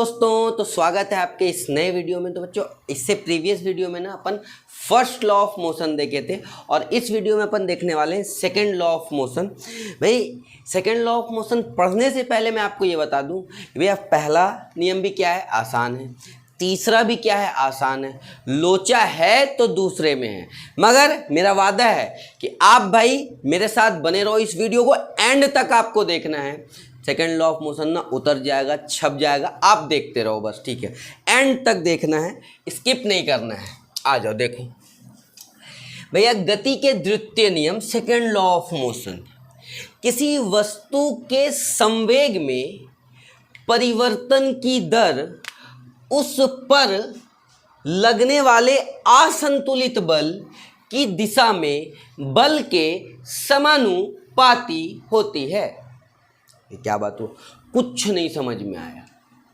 दोस्तों, तो स्वागत है आपके इस नए वीडियो में। तो बच्चों, इससे प्रीवियस वीडियो में ना अपन फर्स्ट लॉ ऑफ मोशन देखे थे और इस वीडियो में अपन देखने वाले हैं सेकंड लॉ ऑफ मोशन। भाई, सेकंड लॉ ऑफ मोशन पढ़ने से पहले मैं आपको ये बता दूं कि भैया पहला नियम भी क्या है, आसान है। तीसरा भी क्या है, आसान है। लोचा है तो दूसरे में है। मगर मेरा वादा है कि आप भाई मेरे साथ बने रहो, इस वीडियो को एंड तक आपको देखना है। सेकेंड लॉ ऑफ मोशन ना उतर जाएगा, छप जाएगा, आप देखते रहो बस, ठीक है। एंड तक देखना है, स्किप नहीं करना है। आ जाओ देखो भैया, गति के द्वितीय नियम, सेकेंड लॉ ऑफ मोशन। किसी वस्तु के संवेग में परिवर्तन की दर उस पर लगने वाले असंतुलित बल की दिशा में बल के समानुपाती होती है। ये क्या बात हो, कुछ नहीं समझ में आया,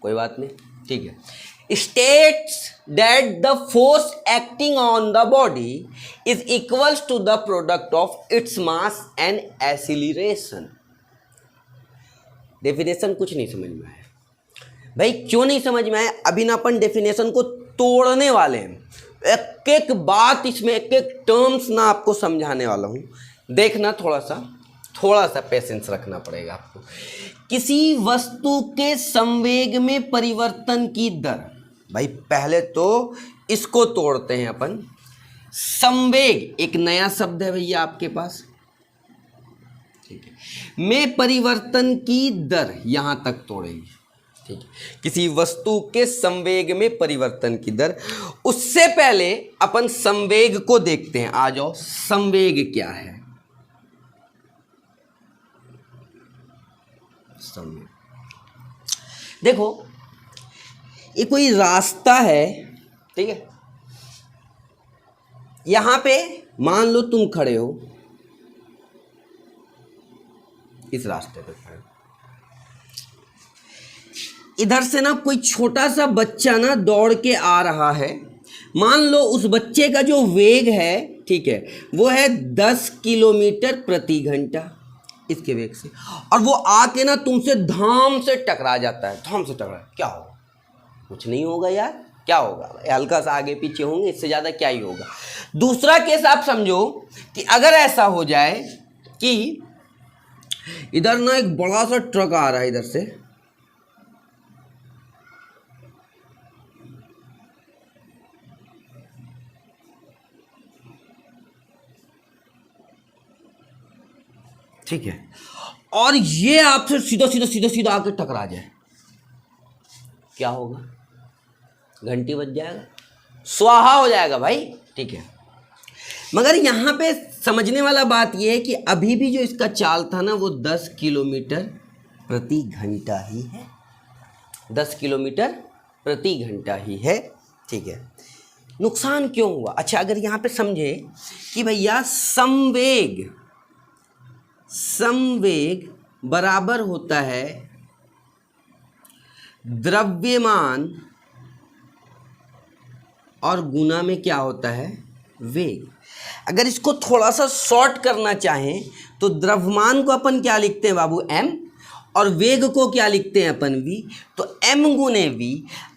कोई बात नहीं, ठीक है। States that the force acting on the body is equals to the product of its mass and acceleration. Definition कुछ नहीं समझ में आया भाई, क्यों नहीं समझ में आया? अभी ना अपन डेफिनेशन को तोड़ने वाले हैं, एक एक बात इसमें, एक एक टर्म्स ना आपको समझाने वाला हूं। देखना, थोड़ा सा पेशेंस रखना पड़ेगा आपको। किसी वस्तु के संवेग में परिवर्तन की दर, भाई पहले तो इसको तोड़ते हैं अपन। संवेग एक नया शब्द है भैया आपके पास, ठीक है। में परिवर्तन की दर, यहां तक तोड़ेंगे, ठीक है। किसी वस्तु के संवेग में परिवर्तन की दर। उससे पहले अपन संवेग को देखते हैं। आ जाओ, संवेग क्या है? देखो, ये कोई रास्ता है, ठीक है। यहां पे मान लो तुम खड़े हो, इस रास्ते पे खड़े हो। इधर से ना कोई छोटा सा बच्चा ना दौड़ के आ रहा है। मान लो उस बच्चे का जो वेग है, ठीक है, वो है 10 किलोमीटर प्रति घंटा, इसके वेग से। और वो आके ना तुमसे धाम से टकरा जाता है, धाम से टकरा। क्या होगा? कुछ नहीं होगा यार, क्या होगा? हल्का सा आगे पीछे होंगे, इससे ज़्यादा क्या ही होगा। दूसरा केस आप समझो कि अगर ऐसा हो जाए कि इधर ना एक बड़ा सा ट्रक आ रहा है इधर से, ठीक है, और ये आपसे सीधा आके टकरा जाए, क्या होगा? घंटी बज जाएगा, स्वाहा हो जाएगा भाई, ठीक है। मगर यहां पे समझने वाला बात यह है कि अभी भी जो इसका चाल था ना, वो 10 किलोमीटर प्रति घंटा ही है, 10 किलोमीटर प्रति घंटा ही है, ठीक है। नुकसान क्यों हुआ? अच्छा, अगर यहां पे समझे कि भैया संवेग बराबर होता है द्रव्यमान और गुना में क्या होता है? वेग। अगर इसको थोड़ा सा शॉर्ट करना चाहें तो द्रव्यमान को अपन क्या लिखते हैं बाबू? m, और वेग को क्या लिखते हैं अपन? v। तो m गुने v।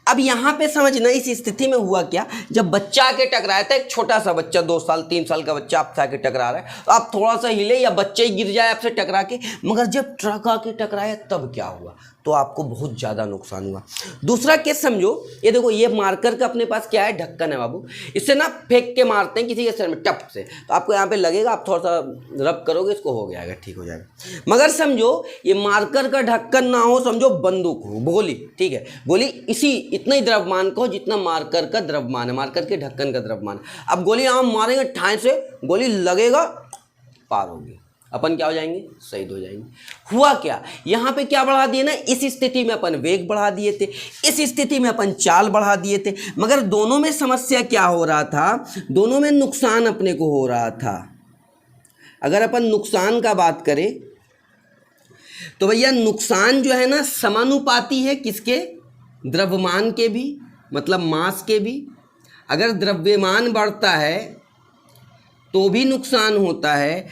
अब यहाँ पे समझना, इस स्थिति में हुआ क्या, जब बच्चा आके टकराया था, एक छोटा सा बच्चा, 2 साल 3 साल का बच्चा आपसे आके टकरा रहा है, तो आप थोड़ा सा हिले या बच्चा ही गिर जाए आपसे टकरा के। मगर जब ट्रक आके टकराया तब क्या हुआ? तो आपको बहुत ज़्यादा नुकसान हुआ। दूसरा केस समझो, ये देखो, ये मार्कर का अपने पास क्या है? ढक्कन है बाबू। इससे ना फेंक के मारते हैं किसी के सिर में टप से, तो आपको यहाँ पे लगेगा, आप थोड़ा सा रब करोगे, इसको हो जाएगा, ठीक हो जाएगा। मगर समझो ये मार्कर का ढक्कन ना हो, समझो बंदूक हो, गोली, ठीक है, गोली इतना ही द्रव्यमान का हो जितना मार्कर का द्रव्यमान है, मार्कर के ढक्कन का द्रव्यमान। अब गोली हम मारेंगे ठाई से, गोली लगेगा, पार होगी, अपन क्या हो जाएंगे? शहीद हो जाएंगे। हुआ क्या? यहां पे क्या बढ़ा दिए ना, इस स्थिति में अपन वेग बढ़ा दिए थे, इस स्थिति में अपन चाल बढ़ा दिए थे। मगर दोनों में समस्या क्या हो रहा था? दोनों में नुकसान अपने को हो रहा था। अगर अपन नुकसान का बात करें तो भैया नुकसान जो है ना, समानुपाती है किसके? द्रव्यमान के भी, मतलब मास के भी। अगर द्रव्यमान बढ़ता है तो भी नुकसान होता है।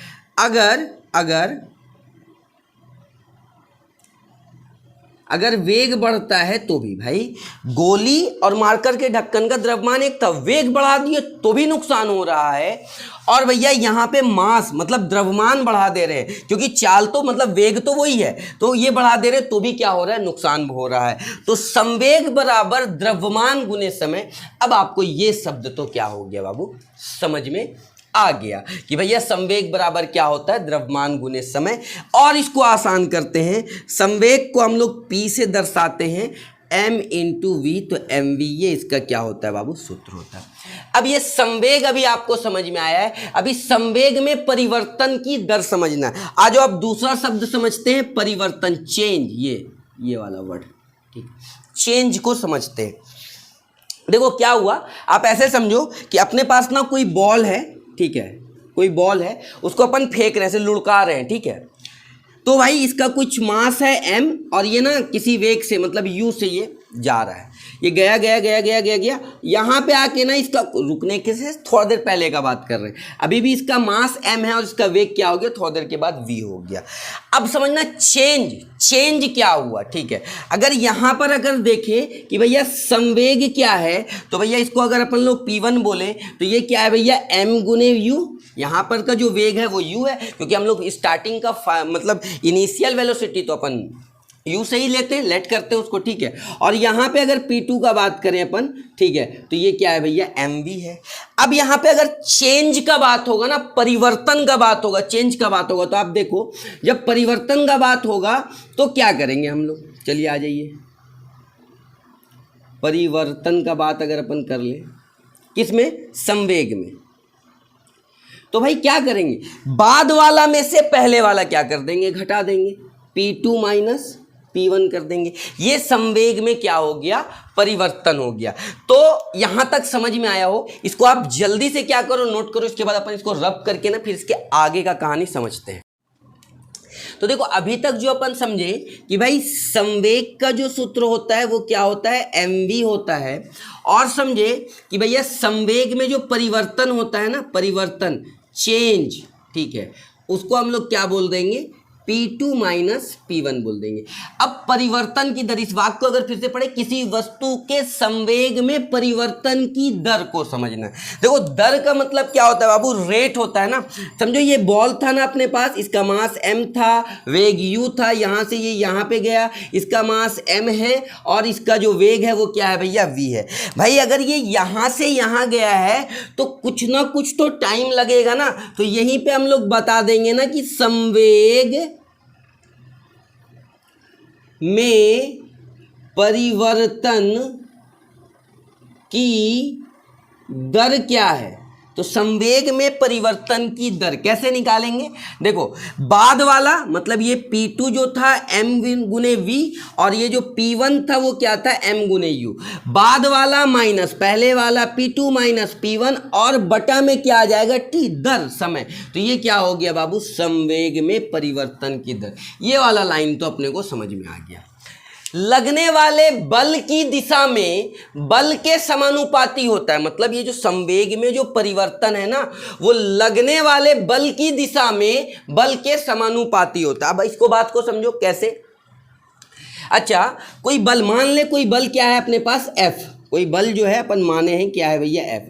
अगर वेग बढ़ता है तो भी भाई, गोली और मार्कर के ढक्कन का द्रव्यमान एक था, वेग बढ़ा दिए तो भी नुकसान हो रहा है। और भैया यहाँ पे मास मतलब द्रव्यमान बढ़ा दे रहे हैं, क्योंकि चाल तो मतलब वेग तो वही है, तो ये बढ़ा दे रहे तो भी क्या हो रहा है, नुकसान हो रहा है। तो संवेग बराबर द्रव्यमान गुने समय। अब आपको ये शब्द तो क्या हो गया बाबू, समझ में आ गया कि भैया संवेग बराबर क्या होता है, द्रव्यमान गुने समय। और इसको आसान करते हैं, संवेग को हम लोग P से दर्शाते हैं m इंटू वी, तो एम वी ये इसका क्या होता है बाबू, सूत्र होता है। अब ये संवेग अभी आपको समझ में आया है, अभी संवेग में परिवर्तन की दर समझना है। आज आप दूसरा शब्द समझते हैं, परिवर्तन, चेंज, ये वाला वर्ड, ठीक, चेंज को समझते हैं। देखो क्या हुआ, आप ऐसे समझो कि अपने पास ना कोई बॉल है, ठीक है, कोई बॉल है, उसको अपन फेंक रहे हैं, ऐसे लुढ़का रहे हैं, ठीक है। तो भाई इसका कुछ मास है m, और ये ना किसी वेग से मतलब u से ये जा रहा है, ये गया गया गया गया गया गया, यहाँ पे आके ना इसका रुकने के से थोड़ा देर पहले का बात कर रहे हैं, अभी भी इसका मास m है और इसका वेग क्या हो गया, थोड़ा देर के बाद v हो गया। अब समझना चेंज क्या हुआ, ठीक है। अगर यहाँ पर अगर देखें कि भैया संवेग क्या है, तो भैया इसको अगर अपन लोग P1 बोले तो ये क्या है भैया, m गुने u, यहाँ पर का जो वेग है वो u है, क्योंकि हम लोग स्टार्टिंग का मतलब इनिशियल वेलोसिटी तो अपन u से ही लेते हैं, लेट करते हैं उसको, ठीक है। और यहाँ पे अगर P2 का बात करें अपन, ठीक है, तो ये क्या है भैया, mv है। अब यहाँ पे अगर चेंज का बात होगा ना, परिवर्तन का बात होगा, चेंज का बात होगा, तो आप देखो जब परिवर्तन का बात होगा तो क्या करेंगे हम लोग, चलिए आ जाइए, परिवर्तन का बात अगर अपन कर लें किसमें, संवेग में, तो भाई क्या करेंगे, बाद वाला में से पहले वाला क्या कर देंगे, घटा देंगे, P2 माइनस P1 कर देंगे। ये संवेग में क्या हो गया, परिवर्तन हो गया। तो यहां तक समझ में आया हो, इसको आप जल्दी से क्या करो, नोट करो, इसके बाद अपन इसको रब करके ना फिर इसके आगे का कहानी समझते हैं। तो देखो अभी तक जो अपन समझे कि भाई संवेग का जो सूत्र होता है वो क्या होता है, mv होता है, और समझे कि भैया संवेग में जो परिवर्तन होता है ना, परिवर्तन, चेंज, ठीक है, उसको हम लोग क्या बोल देंगे, P2 माइनस P1 बोल देंगे। अब परिवर्तन की दर, इस वाक्य को अगर फिर से पढ़े, किसी वस्तु के संवेग में परिवर्तन की दर को समझना है। देखो दर का मतलब क्या होता है बाबू, रेट होता है ना। समझो ये बॉल था ना अपने पास, इसका मास m था, वेग u था, यहाँ से ये यहाँ पे गया, इसका मास m है, और इसका जो वेग है वो क्या है भैया, v है। भाई अगर ये यहाँ से यहाँ गया है तो कुछ ना कुछ तो टाइम लगेगा ना, तो यहीं पे हम लोग बता देंगे ना कि संवेग में परिवर्तन की दर क्या है। तो संवेग में परिवर्तन की दर कैसे निकालेंगे, देखो बाद वाला मतलब ये P2 जो था m गुने v, और ये जो P1 था वो क्या था, m गुने u, बाद वाला माइनस पहले वाला P2 माइनस P1, और बटा में क्या आ जाएगा, t, दर, समय। तो ये क्या हो गया बाबू, संवेग में परिवर्तन की दर। ये वाला लाइन तो अपने को समझ में आ गया। लगने वाले बल की दिशा में बल के समानुपाती होता है, मतलब ये जो संवेग में जो परिवर्तन है ना वो लगने वाले बल की दिशा में बल के समानुपाती होता है। अब इसको बात को समझो कैसे। अच्छा कोई बल, मान ले कोई बल क्या है अपने पास, F, कोई बल जो है अपन माने हैं क्या है भैया, F,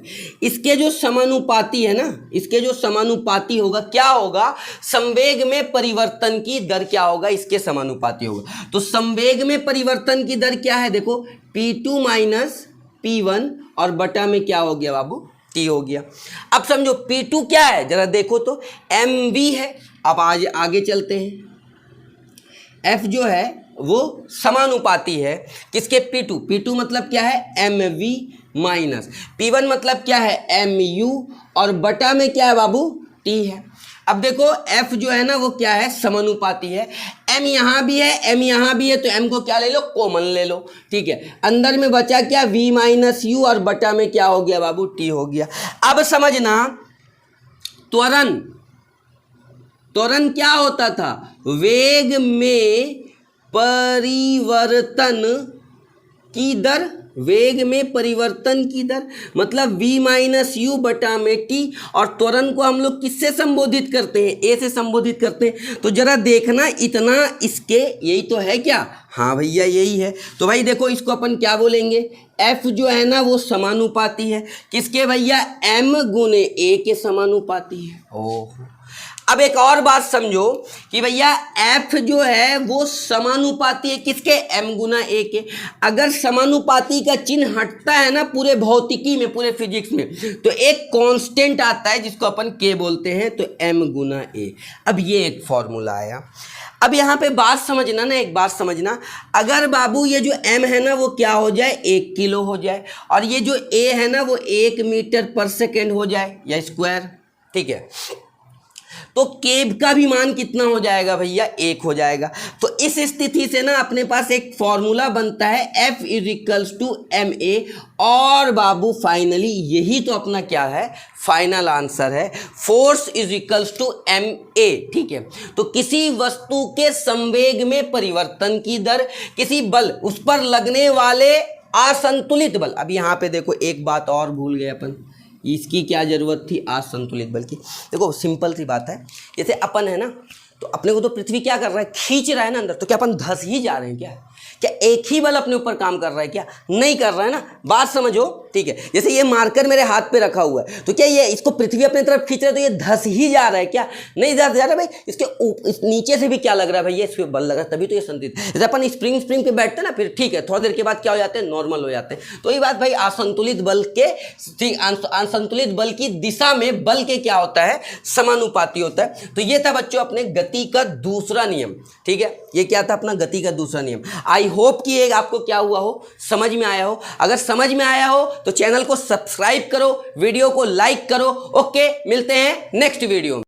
इसके जो समानुपाती है ना, इसके जो समानुपाती होगा क्या होगा, संवेग में परिवर्तन की दर क्या होगा, इसके समानुपाती होगा। तो संवेग में परिवर्तन की दर क्या है, देखो P2 माइनस P1, और बटा में क्या हो गया बाबू, T हो गया। अब समझो P2 क्या है, जरा देखो तो mv है। अब आज आगे चलते हैं, F जो है वो समानुपाती है किसके, P2 मतलब क्या है, mv माइनस P1 मतलब क्या है, mu, और बटा में क्या है बाबू, T है। अब देखो F जो है ना वो क्या है, समानुपाती है, m यहाँ भी है m यहाँ भी है, तो m को क्या ले लो, कॉमन ले लो, ठीक है। अंदर में बचा क्या, v माइनस u, और बटा में क्या हो गया बाबू, T हो गया। अब समझना त्वरण क्या होता था, वेग में परिवर्तन की दर, वेग में परिवर्तन की दर, मतलब v माइनस यू बटा में t, और त्वरण को हम लोग किससे संबोधित करते हैं, a से संबोधित करते हैं। तो जरा देखना इतना इसके, यही तो है क्या, हाँ भैया यही है। तो भाई देखो इसको अपन क्या बोलेंगे, f जो है ना वो समानुपाती है किसके भैया, m गुने a के समानुपाती है। ओह, अब एक और बात समझो कि भैया f जो है वो समानुपाती है किसके, m गुना a के। अगर समानुपाती का चिन्ह हटता है ना पूरे भौतिकी में, पूरे फिजिक्स में, तो एक कांस्टेंट आता है जिसको अपन k बोलते हैं, तो m गुना a। अब ये एक फॉर्मूला आया। अब यहाँ पे बात समझना ना, एक बात समझना, अगर बाबू ये जो m है ना वो क्या हो जाए, 1 किलो हो जाए, और ये जो a है ना वो 1 मीटर पर सेकेंड हो जाए या स्क्वायर, ठीक है, तो केब का भी मान कितना हो जाएगा भैया, 1 हो जाएगा। तो इस स्थिति से ना अपने पास एक फॉर्मूला बनता है F equals to M A, और बाबू फाइनली यही तो अपना क्या है, फाइनल आंसर है, force is equals to M A. ठीक है, तो किसी वस्तु के संवेग में परिवर्तन की दर, किसी बल, उस पर लगने वाले असंतुलित बल। अब यहाँ पे देखो एक बात और भूल गए अपन, इसकी क्या जरूरत थी, असंतुलित बल की। देखो सिंपल सी बात है, जैसे अपन है ना, तो अपने को तो पृथ्वी क्या कर रहा है, खींच रहा है ना अंदर, तो क्या अपन धस ही जा रहे हैं क्या, क्या एक ही बल अपने ऊपर काम कर रहा है क्या, नहीं कर रहा है ना, बात समझो। ठीक है, जैसे ये मार्कर मेरे हाथ पे रखा हुआ है, तो क्या ये इसको पृथ्वी अपनी तरफ खींच रहा है, तो ये धस ही जा रहा है क्या, नहीं जा रहा भाई, इसके इस नीचे से भी क्या लग रहा है भैया, इस पे बल लग रहा है, तभी तो ये संतुलित। जैसे अपन स्प्रिंग पे बैठते हैं ना, फिर ठीक है, थोड़ी देर के बाद क्या हो जाते हैं, नॉर्मल हो जाते हैं। तो ये बात भाई, असंतुलित बल के, असंतुलित बल की दिशा में बल के क्या होता है, समानुपाती होता है। तो ये था बच्चों अपने गति का दूसरा नियम। ठीक है, ये क्या था अपना गति का दूसरा नियम। आई होप कि ये आपको क्या हुआ हो, समझ में आया हो। अगर समझ में आया हो तो चैनल को सब्सक्राइब करो, वीडियो को लाइक करो। ओके, मिलते हैं नेक्स्ट वीडियो में।